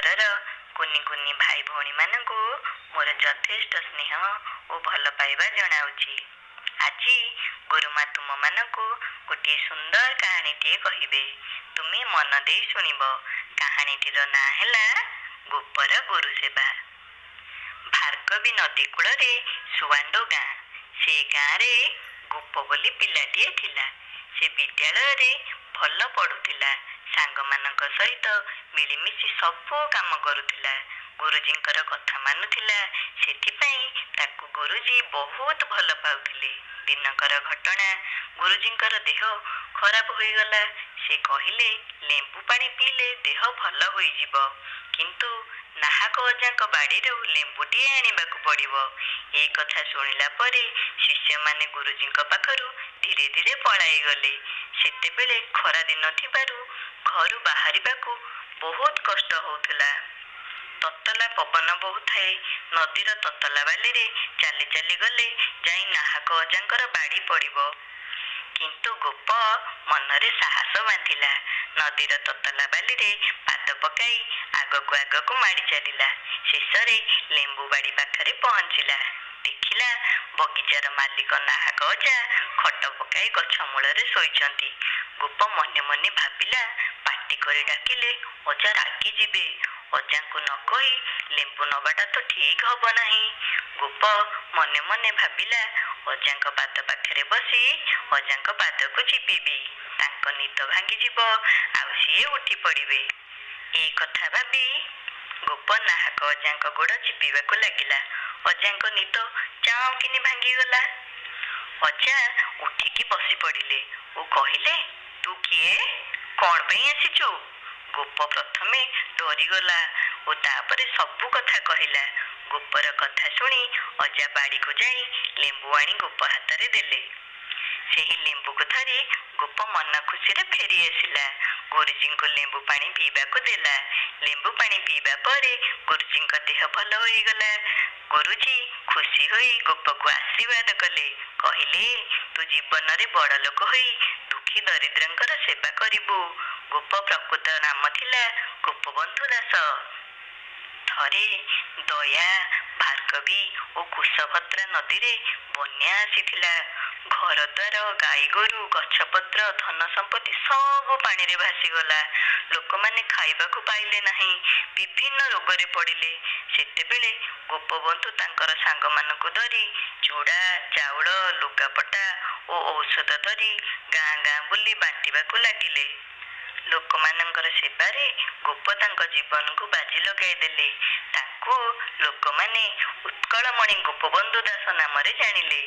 ଅଞ୍ଚଳର କୁନି କୁନି ଭାଇ ଭଉଣୀମାନଙ୍କୁ ମୋର ଯଥେଷ୍ଟ ସ୍ନେହ ଓ ଭଲ ପାଇବା ଜଣାଉଛି। ଆଜି ଗୁରୁମା ତୁମମାନଙ୍କୁ ଗୋଟିଏ ସୁନ୍ଦର କାହାଣୀଟିଏ କହିବେ। ତୁମେ ମନ ଦେଇ ଶୁଣିବ। କାହାଣୀଟିର ନାଁ ହେଲା ଗୋପର ଗୋରୁ ସେବା। ଭାର୍ଗବୀ ନଦୀ କୂଳରେ ସୁଆଣ୍ଡୋ ଗାଁ। ସେ ଗାଁରେ ଗୋପ ବୋଲି ପିଲାଟିଏ ଥିଲା। ସେ ବିଦ୍ୟାଳୟରେ ଭଲ ପଢୁଥିଲା। ସାଙ୍ଗମାନଙ୍କ ସହିତ ମିଳିମିଶି ସବୁ କାମ କରୁଥିଲା। ଗୁରୁଜୀଙ୍କର କଥା ମାନୁଥିଲା। ସେଥିପାଇଁ ତାକୁ ଗୁରୁଜୀ ବହୁତ ଭଲ ପାଉଥିଲେ। ଦିନକର ଘଟଣା, ଗୁରୁଜୀଙ୍କର ଦେହ ଖରାପ ହୋଇଗଲା। ସେ କହିଲେ, ଲେମ୍ବୁ ପାଣି ପିଇଲେ ଦେହ ଭଲ ହୋଇଯିବ, କିନ୍ତୁ ନାହାକ ଅଜାଙ୍କ ବାଡ଼ିରୁ ଲେମ୍ବୁଟିଏ ଆଣିବାକୁ ପଡ଼ିବ। ଏ କଥା ଶୁଣିଲା ପରେ ଶିଷ୍ୟମାନେ ଗୁରୁଜୀଙ୍କ ପାଖରୁ ଧୀରେ ଧୀରେ ପଳାଇଗଲେ। ସେତେବେଳେ ଖରା ଦିନ ଥିବାରୁ ଘରୁ ବାହାରିବାକୁ ବହୁତ କଷ୍ଟ ହେଉଥିଲା। ତତଲା ପବନ ବହୁଥାଏ। ନଦୀର ତତଲା ବାଲିରେ ଚାଲି ଚାଲି ଗଲେ ଯାଇ ନାହାକ ଅଜାଙ୍କର ବାଡ଼ି ପଡ଼ିବ। କିନ୍ତୁ ଗୋପ ମନରେ ସାହସ ବାନ୍ଧିଲା। ନଦୀର ତତଲା ବାଲିରେ ପାଦ ପକାଇ ଆଗକୁ ଆଗକୁ ମାଡ଼ି ଚାଲିଲା। ଶେଷରେ ଲେମ୍ବୁ ବାଡ଼ି ପାଖରେ ପହଞ୍ଚିଲା। ଦେଖିଲା, ବଗିଚାର ମାଲିକ ନାହାକ ଅଜା ଖଟ ପକାଇ ଗଛ ମୂଳରେ ଶୋଇଛନ୍ତି। ଗୋପ ମନେ ମନେ ଭାବିଲା, ପାଟି କରି ଡାକିଲେ ଅଜା ରାଗିଯିବେ। ଅଜାଙ୍କୁ ନ କହି ଲେମ୍ବୁ ନବାଟା ତ ଠିକ ହବ ନାହିଁ। ଗୋପ ମନେ ମନେ ଭାବିଲା, ଅଜାଙ୍କ ପାଦ ପାଖରେ ବସି ଅଜାଙ୍କ ପାଦକୁ ଚିପିବି। ତାଙ୍କ ନିଦ ଭାଙ୍ଗିଯିବ, ଆଉ ସିଏ ଉଠି ପଡ଼ିବେ। ଏ କଥା ଭାବି ଗୋପ ନାହାକ ଅଜାଙ୍କ ଗୋଡ଼ ଚିପିବାକୁ ଲାଗିଲା। ଅଜାଙ୍କ ନିଦ ଚାଉଁ କିନି ଭାଙ୍ଗିଗଲା। ଅଜା ଉଠିକି ବସି ପଡ଼ିଲେ ଓ କହିଲେ, ତୁ କିଏ? କ'ଣ ପାଇଁ ଆସିଛୁ? ଗୋପ ପ୍ରଥମେ ଡରିଗଲା ଓ ତାପରେ ସବୁ କଥା କହିଲା। ଗୋପର କଥା ଶୁଣି ଅଜା ବାଡ଼ିକୁ ଯାଇ ଲେମ୍ବୁ ଆଣି ଗୋପ ହାତରେ ଦେଲେ। ସେହି ଲେମ୍ବୁକୁ ଧରି ଗୋପ ମନ ଖୁସିରେ ଫେରି ଆସିଲା। ଗୁରୁଜୀଙ୍କୁ ଲେମ୍ବୁ ପାଣି ପିଇବାକୁ ଦେଲା। ଲେମ୍ବୁ ପାଣି ପିଇବା ପରେ ଗୁରୁଜୀଙ୍କ ଦେହ ଭଲ ହୋଇଗଲା। ଗୁରୁଜୀ ଖୁସି ହୋଇ ଗୋପକୁ ଆଶୀର୍ବାଦ କଲେ। କହିଲେ, ତୁ ଜୀବନରେ ବଡ଼ ଲୋକ ହୋଇ ଦୁଃଖୀ ଦରିଦ୍ରଙ୍କର ସେବା କରିବୁ। ଗୋପ ପ୍ରକୃତ ନାମ ଥିଲା ଗୋପବନ୍ଧୁ ଦାସ। ଥରେ ଦୟା, ଭାର୍ଗବୀ ଓ କୁଶଭଦ୍ରା ନଦୀରେ ବନ୍ୟା ଆସିଥିଲା। ଘରଦ୍ୱାର, ଗାଈଗୋରୁ, ଗଛପତ୍ର, ଧନ ସମ୍ପତ୍ତି ସବୁ ପାଣିରେ ଭାସିଗଲା। ଲୋକମାନେ ଖାଇବାକୁ ପାଇଲେ ନାହିଁ। ବିଭିନ୍ନ ରୋଗରେ ପଡ଼ିଲେ। ସେତେବେଳେ ଗୋପବନ୍ଧୁ ତାଙ୍କର ସାଙ୍ଗମାନଙ୍କୁ ଧରି ଚୁଡ଼ା, ଚାଉଳ, ଲୁଗାପଟା ଓ ଔଷଧ ଧରି ଗାଁ ଗାଁ ବୁଲି ବାଣ୍ଟିବାକୁ ଲାଗିଲେ। ଲୋକମାନଙ୍କର ସେବାରେ ଗୋପ ତାଙ୍କ ଜୀବନକୁ ବାଜି ଲଗାଇ ଦେଲେ। ତାଙ୍କୁ ଲୋକମାନେ ଉତ୍କଳମଣି ଗୋପବନ୍ଧୁ ଦାସ ନାମରେ ଜାଣିଲେ।